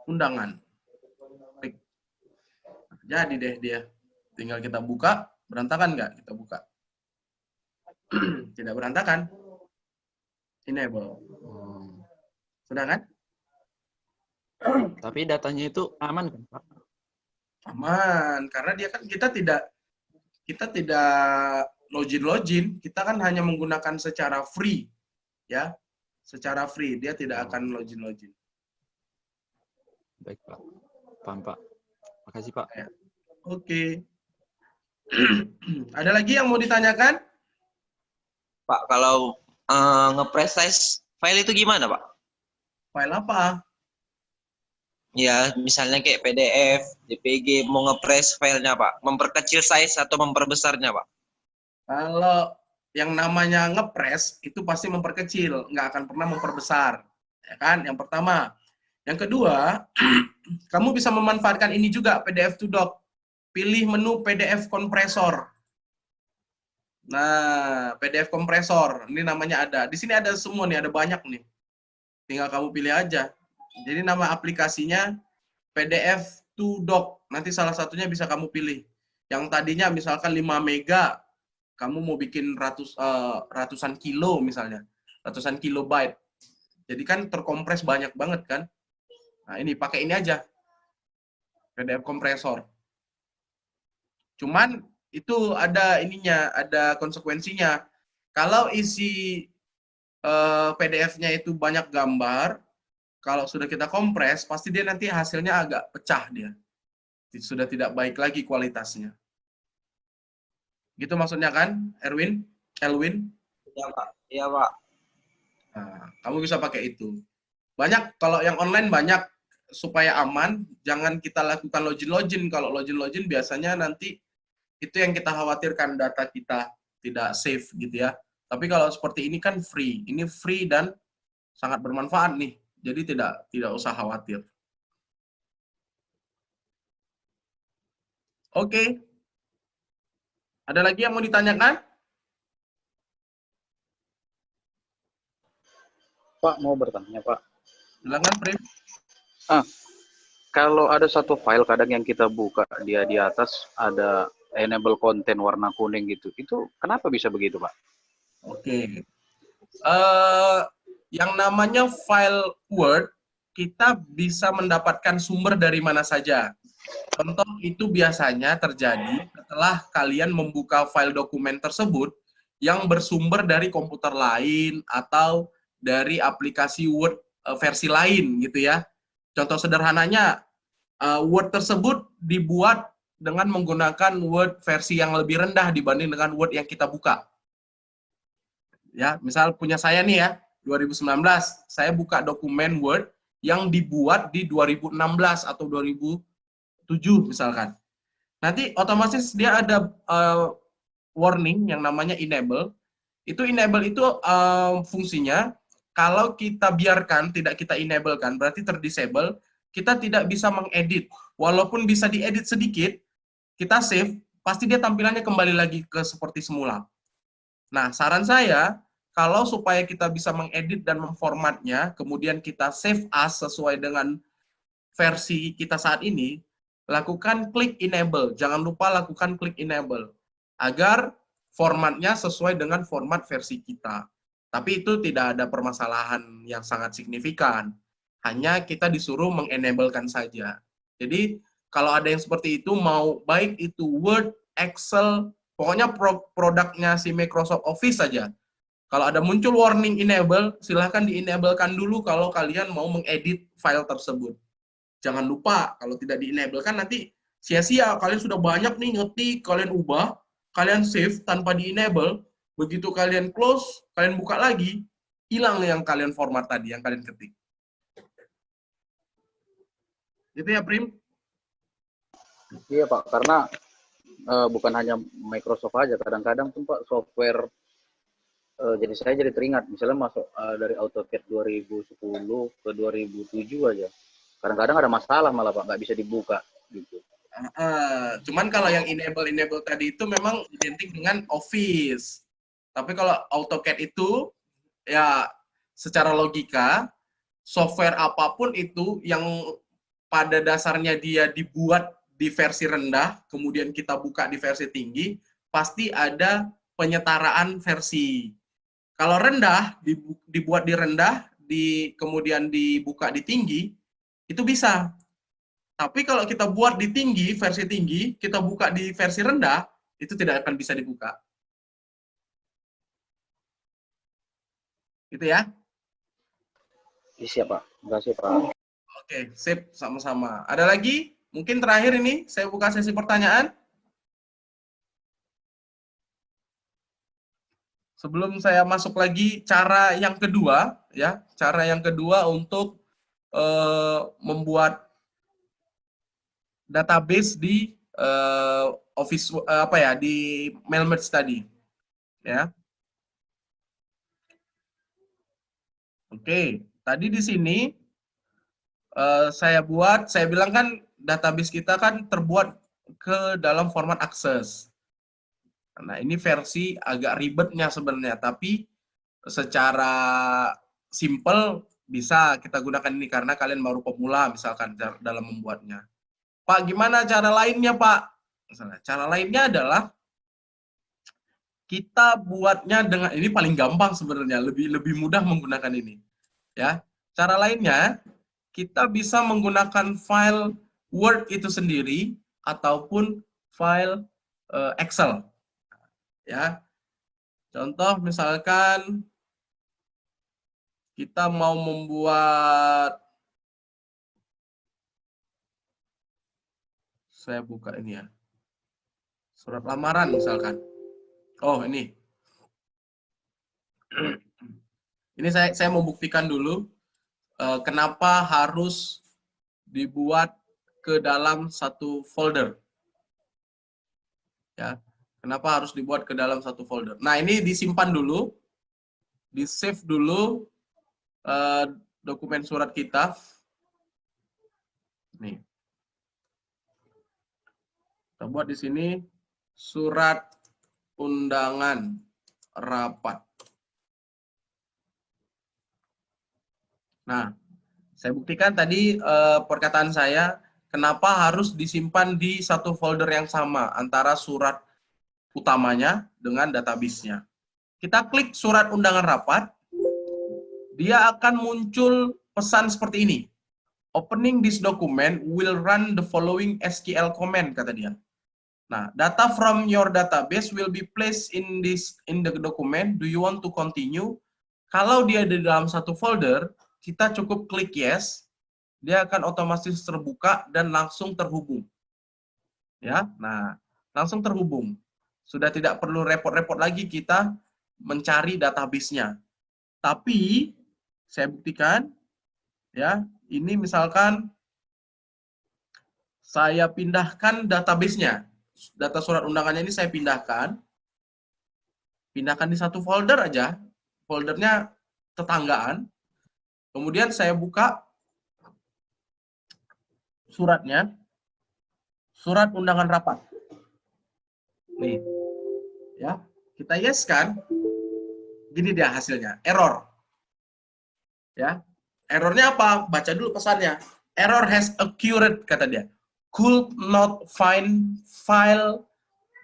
Speaker 1: Undangan. Klik. Jadi deh dia. Tinggal kita buka, berantakan nggak? Kita buka. Tidak berantakan. Enable. Sudah kan?
Speaker 5: Tapi datanya itu aman kan, Pak?
Speaker 1: Aman, karena dia kan kita tidak login, kita kan hanya menggunakan secara free, ya, secara free, dia tidak akan login.
Speaker 5: Baik, Pak. Paham, Pak. Makasih, Pak.
Speaker 1: Ya. Oke. Ada lagi yang mau ditanyakan?
Speaker 7: Pak, kalau nge-press file itu gimana, Pak?
Speaker 1: File apa?
Speaker 7: Ya, misalnya kayak PDF, JPG, mau nge-press filenya, Pak. Memperkecil size atau memperbesarnya, Pak?
Speaker 1: Kalau yang namanya ngepres itu pasti memperkecil, nggak akan pernah memperbesar, ya kan? Yang pertama. Yang kedua, kamu bisa memanfaatkan ini juga, PDF to Doc. Pilih menu PDF kompresor. Nah, PDF kompresor, ini namanya ada. Di sini ada semua nih, ada banyak nih. Tinggal kamu pilih aja. Jadi nama aplikasinya PDF to Doc. Nanti salah satunya bisa kamu pilih. Yang tadinya misalkan 5 mega, kamu mau bikin ratusan kilo misalnya. Ratusan kilobyte. Jadi kan terkompres banyak banget kan. Nah, ini pakai ini aja. PDF kompresor. Cuman itu ada ininya, ada konsekuensinya. Kalau isi PDF-nya itu banyak gambar, kalau sudah kita kompres, pasti dia nanti hasilnya agak pecah dia. Sudah tidak baik lagi kualitasnya. Gitu maksudnya kan, Elwin?
Speaker 7: Iya, Pak. Iya, Pak.
Speaker 1: Nah, kamu bisa pakai itu. Banyak, kalau yang online banyak, supaya aman, jangan kita lakukan login. Kalau login biasanya nanti itu yang kita khawatirkan, data kita tidak safe gitu ya. Tapi kalau seperti ini kan free. Ini free dan sangat bermanfaat nih. Jadi tidak usah khawatir. Oke. Ada lagi yang mau ditanyakan?
Speaker 8: Pak, mau bertanya, Pak.
Speaker 1: Silakan, Prim.
Speaker 8: Kalau ada satu file kadang yang kita buka, dia di atas ada enable content warna kuning gitu. Itu kenapa bisa begitu, Pak?
Speaker 1: Oke. Yang namanya file Word, kita bisa mendapatkan sumber dari mana saja. Contoh itu biasanya terjadi setelah kalian membuka file dokumen tersebut yang bersumber dari komputer lain atau dari aplikasi Word versi lain gitu ya. Contoh sederhananya, Word tersebut dibuat dengan menggunakan Word versi yang lebih rendah dibanding dengan Word yang kita buka. Ya, misal punya saya nih ya, 2019, saya buka dokumen Word yang dibuat di 2016 atau 2007 misalkan. Nanti otomatis dia ada warning yang namanya enable. Enable itu fungsinya kalau kita biarkan, tidak kita enable kan, berarti terdisable, kita tidak bisa mengedit. Walaupun bisa diedit sedikit, kita save, pasti dia tampilannya kembali lagi ke seperti semula. Nah, saran saya, kalau supaya kita bisa mengedit dan memformatnya, kemudian kita save as sesuai dengan versi kita saat ini, lakukan klik enable. Jangan lupa lakukan klik enable. Agar formatnya sesuai dengan format versi kita. Tapi itu tidak ada permasalahan yang sangat signifikan. Hanya kita disuruh mengenablekan saja. Jadi, kalau ada yang seperti itu, mau baik itu Word, Excel, pokoknya produknya si Microsoft Office saja. Kalau ada muncul warning enable, silahkan di-enablekan dulu kalau kalian mau mengedit file tersebut. Jangan lupa, kalau tidak di-enablekan nanti sia-sia. Kalian sudah banyak nih ngetik, kalian ubah, kalian save tanpa di-enable, begitu kalian close, kalian buka lagi, hilang yang kalian format tadi, yang kalian ketik. Gitu ya, Prim?
Speaker 8: Iya, Pak, karena bukan hanya Microsoft aja, kadang-kadang tuh Pak software, jadi saya jadi teringat, misalnya masuk dari AutoCAD 2010 ke 2007 aja, kadang-kadang ada masalah malah Pak, nggak bisa dibuka gitu.
Speaker 1: Cuman kalau yang enable tadi itu memang identik dengan Office. Tapi kalau AutoCAD itu, ya secara logika, software apapun itu yang pada dasarnya dia dibuat di versi rendah, kemudian kita buka di versi tinggi, pasti ada penyetaraan versi. Kalau rendah, dibuat di rendah, kemudian dibuka di tinggi, itu bisa. Tapi kalau kita buat di tinggi, versi tinggi, kita buka di versi rendah, itu tidak akan bisa dibuka. Gitu ya.
Speaker 8: Iya, Pak. Terima kasih, Pak.
Speaker 1: Oke, sip, sama-sama. Ada lagi? Mungkin terakhir ini, saya buka sesi pertanyaan. sebelum saya masuk lagi cara yang kedua, ya, cara yang kedua untuk membuat database di Office apa ya, di Mailmerge tadi, ya. Oke, tadi di sini saya bilang kan database kita kan terbuat ke dalam format akses. Nah, ini versi agak ribetnya sebenarnya, tapi secara simple bisa kita gunakan ini karena kalian baru pemula misalkan dalam membuatnya. Pak, gimana cara lainnya, Pak? Misalnya, cara lainnya adalah kita buatnya dengan ini paling gampang sebenarnya, lebih mudah menggunakan ini. Ya. Cara lainnya kita bisa menggunakan file Word itu sendiri ataupun file Excel. Ya. Contoh misalkan kita mau membuat, saya buka ini ya, surat lamaran misalkan. Oh, ini. Ini saya mau buktikan dulu kenapa harus dibuat ke dalam satu folder. Ya. Kenapa harus dibuat ke dalam satu folder? Nah, ini disimpan dulu, di-save dulu dokumen surat kita. Nih. Kita buat di sini surat undangan rapat. Nah, saya buktikan tadi perkataan saya, kenapa harus disimpan di satu folder yang sama antara surat utamanya dengan database-nya. Kita klik surat undangan rapat, dia akan muncul pesan seperti ini. Opening this document will run the following SQL command, kata dia. Nah, data from your database will be placed in the document. Do you want to continue? Kalau dia di dalam satu folder, kita cukup klik yes, dia akan otomatis terbuka dan langsung terhubung. Ya, nah, langsung terhubung. Sudah tidak perlu repot-repot lagi kita mencari database-nya. Tapi saya buktikan, ya, ini misalkan saya pindahkan database-nya. Data surat undangannya ini saya pindahkan di satu folder aja, foldernya tetanggaan. Kemudian saya buka suratnya, surat undangan rapat. Nih, ya, kita yes kan, gini dia hasilnya, error. Ya, errornya apa? Baca dulu pesannya. Error has occurred, kata dia. Could not find file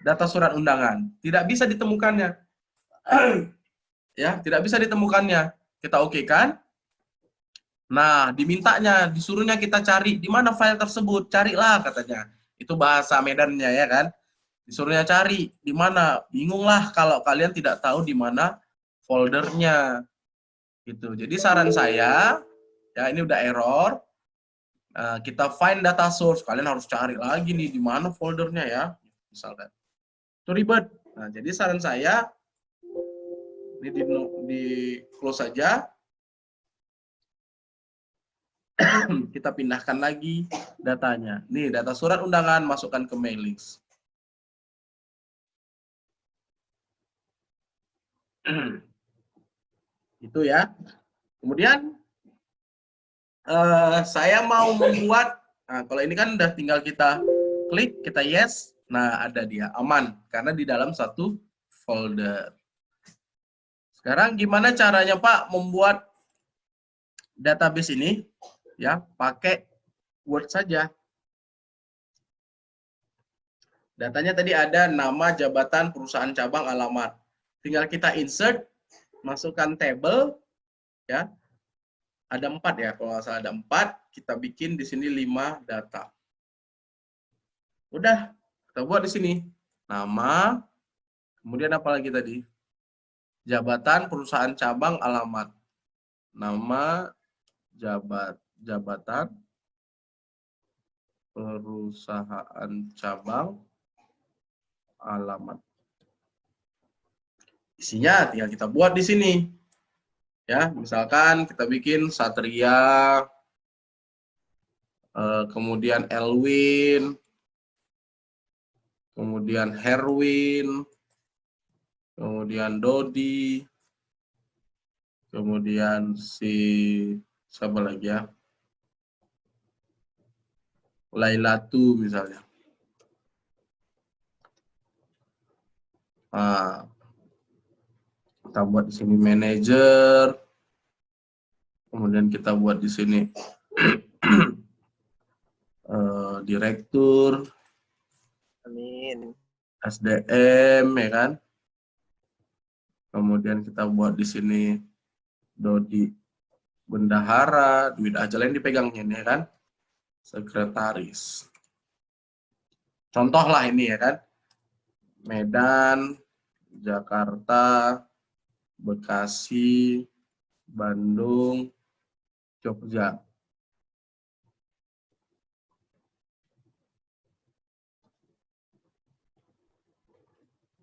Speaker 1: data surat undangan. Tidak bisa ditemukannya. Ya, tidak bisa ditemukannya. Kita oke kan? Nah, dimintanya, disuruhnya kita cari di mana file tersebut. Carilah, katanya. Itu bahasa Medannya, ya kan? Disuruhnya cari di mana. Bingunglah kalau kalian tidak tahu di mana foldernya. Gitu. Jadi saran saya, ya ini udah error. Nah, kita find data source. Kalian harus cari lagi nih di mana foldernya ya, misalkan. Itu ribet. Nah, jadi saran saya ini di close saja. Kita pindahkan lagi datanya. Nih, data surat undangan masukkan ke mailings. Itu ya. Kemudian saya mau membuat, nah kalau ini kan udah tinggal kita klik, kita yes, nah ada dia, aman, karena di dalam satu folder. Sekarang gimana caranya Pak membuat database ini? Ya, pakai Word saja. Datanya tadi ada nama, jabatan, perusahaan, cabang, alamat. Tinggal kita insert, masukkan table, ya. Ada 4 ya, kalau nggak salah ada 4. Kita bikin di sini 5 data. Udah, kita buat di sini. Nama, kemudian apa lagi tadi? Jabatan, perusahaan, cabang, alamat. Nama, jabatan, perusahaan, cabang, alamat. Isinya tinggal kita buat di sini. Ya, misalkan kita bikin Satria, kemudian Elwin, kemudian Herwin, kemudian Dodi, kemudian si siapa lagi ya? Lailatu misalnya. Nah, kita buat di sini manajer, kemudian kita buat di sini direktur,
Speaker 7: Amin.
Speaker 1: SDM, ya kan? Kemudian kita buat di sini Dodi bendahara, duit aja lain dipegangnya, ya kan? Sekretaris. Contoh lah ini, ya kan? Medan, Jakarta, Bekasi, Bandung, Jogja.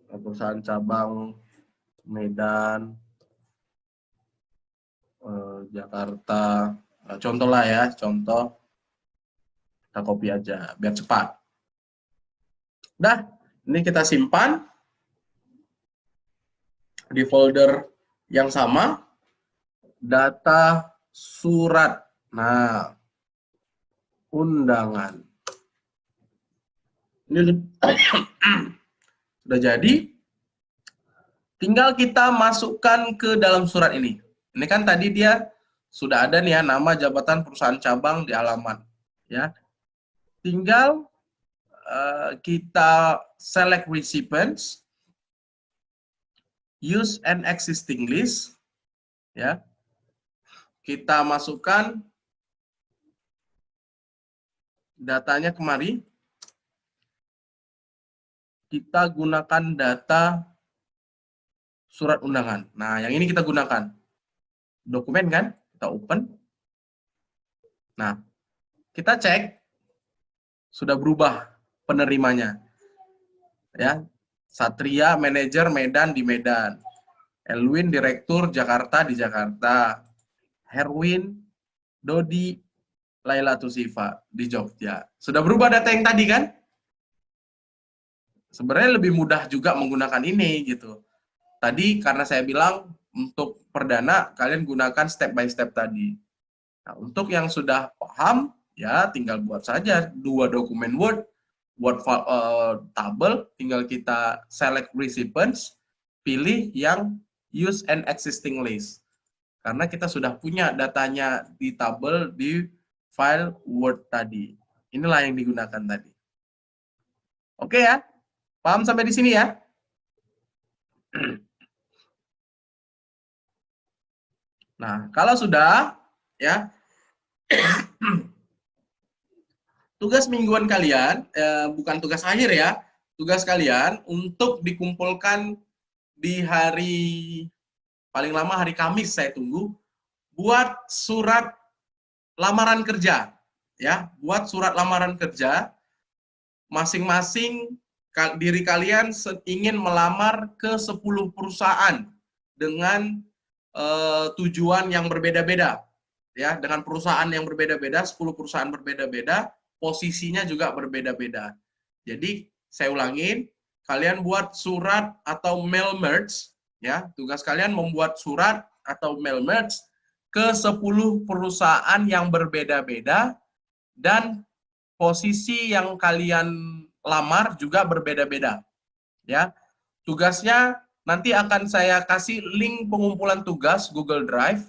Speaker 1: Perusahaan cabang Medan, Jakarta. Contoh lah ya, contoh. Kita copy aja, biar cepat. Udah, ini kita simpan di folder yang sama, data surat. Nah, undangan. Ini sudah jadi, tinggal kita masukkan ke dalam surat ini. Ini kan tadi dia sudah ada nih ya, nama jabatan perusahaan cabang di halaman. Ya, tinggal kita select recipients, use an existing list, ya. Kita masukkan datanya kemari. Kita gunakan data surat undangan. Nah, yang ini kita gunakan. Dokumen kan? Kita open. Nah, kita cek. Sudah berubah penerimanya. Ya. Satria, manajer Medan di Medan. Elwin, direktur Jakarta di Jakarta. Herwin, Dodi, Lailatu Sifa di Jogja. Sudah berubah data yang tadi kan? Sebenarnya lebih mudah juga menggunakan ini gitu. Tadi karena saya bilang untuk perdana kalian gunakan step by step tadi. Nah, untuk yang sudah paham ya tinggal buat saja 2 dokumen Word, buat tabel, tinggal kita select recipients, pilih yang use an existing list. Karena kita sudah punya datanya di tabel di file Word tadi. Inilah yang digunakan tadi. Oke ya? Paham sampai di sini ya? Nah, kalau sudah, ya, tugas mingguan kalian, bukan tugas akhir ya, tugas kalian untuk dikumpulkan di hari, paling lama hari Kamis saya tunggu, buat surat lamaran kerja. Ya, buat surat lamaran kerja, masing-masing diri kalian ingin melamar ke 10 perusahaan dengan tujuan yang berbeda-beda. Ya, dengan perusahaan yang berbeda-beda, 10 perusahaan berbeda-beda, posisinya juga berbeda-beda. Jadi, saya ulangin, kalian buat surat atau mail merge, ya, tugas kalian membuat surat atau mail merge ke 10 perusahaan yang berbeda-beda dan posisi yang kalian lamar juga berbeda-beda. Ya. Tugasnya nanti akan saya kasih link pengumpulan tugas Google Drive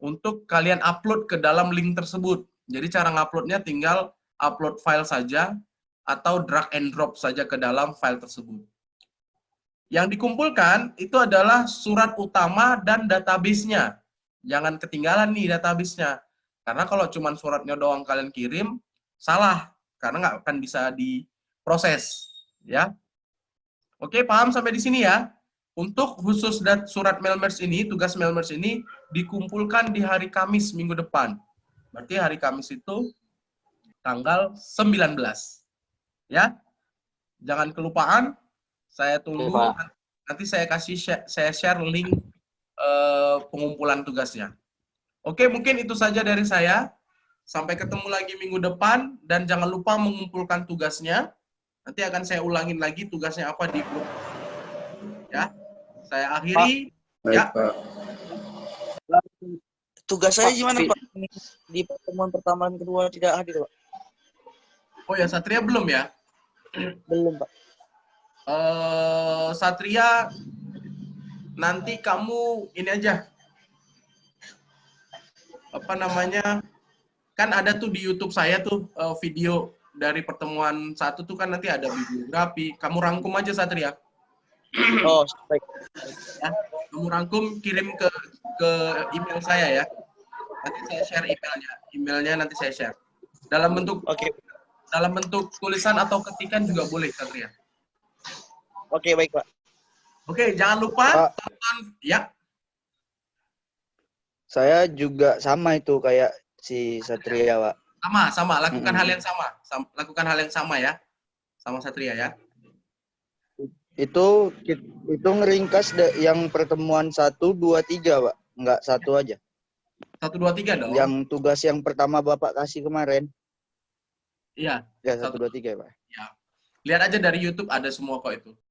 Speaker 1: untuk kalian upload ke dalam link tersebut. Jadi cara nguploadnya tinggal upload file saja atau drag and drop saja ke dalam file tersebut. Yang dikumpulkan itu adalah surat utama dan database-nya. Jangan ketinggalan nih database-nya. Karena kalau cuma suratnya doang kalian kirim, salah. Karena nggak akan bisa diproses. Ya. Oke, paham sampai di sini ya? Untuk khusus surat mail merge ini, tugas mail merge ini dikumpulkan di hari Kamis minggu depan. Berarti hari Kamis itu tanggal 19. Ya. Jangan kelupaan, saya tunggu Nanti saya share link pengumpulan tugasnya. Oke, mungkin itu saja dari saya. Sampai ketemu lagi minggu depan, dan jangan lupa mengumpulkan tugasnya. Nanti akan saya ulangin lagi tugasnya apa di grup. Ya, saya akhiri. Ya.
Speaker 6: Tugas saya gimana Pak? Di pertemuan pertama dan kedua tidak hadir Pak?
Speaker 1: Oh ya, Satria belum ya?
Speaker 6: Belum Pak.
Speaker 1: Satria, nanti kamu ini aja. Apa namanya? Kan ada tuh di YouTube saya tuh video dari pertemuan satu tuh kan nanti ada bibliografi. Kamu rangkum aja Satria.
Speaker 6: Oh, baik.
Speaker 1: Ya, kamu rangkum, kirim ke email saya ya. Nanti saya share emailnya. Emailnya nanti saya share. Dalam bentuk dalam bentuk tulisan atau ketikan juga boleh Satria.
Speaker 6: Oke, baik Pak.
Speaker 1: Oke, jangan lupa tonton ya.
Speaker 2: Saya juga sama itu kayak si Satria, Pak.
Speaker 1: Sama, lakukan hal yang sama. Lakukan hal yang sama ya. Sama Satria ya.
Speaker 2: Itu ngeringkas yang pertemuan 1, 2, 3, Pak. Enggak satu aja.
Speaker 1: 1, 2, 3 dong.
Speaker 2: Yang tugas yang pertama Bapak kasih kemarin.
Speaker 1: Iya.
Speaker 2: Ya, 1, 2, 3, Pak.
Speaker 1: Ya. Lihat aja dari YouTube ada semua kok itu.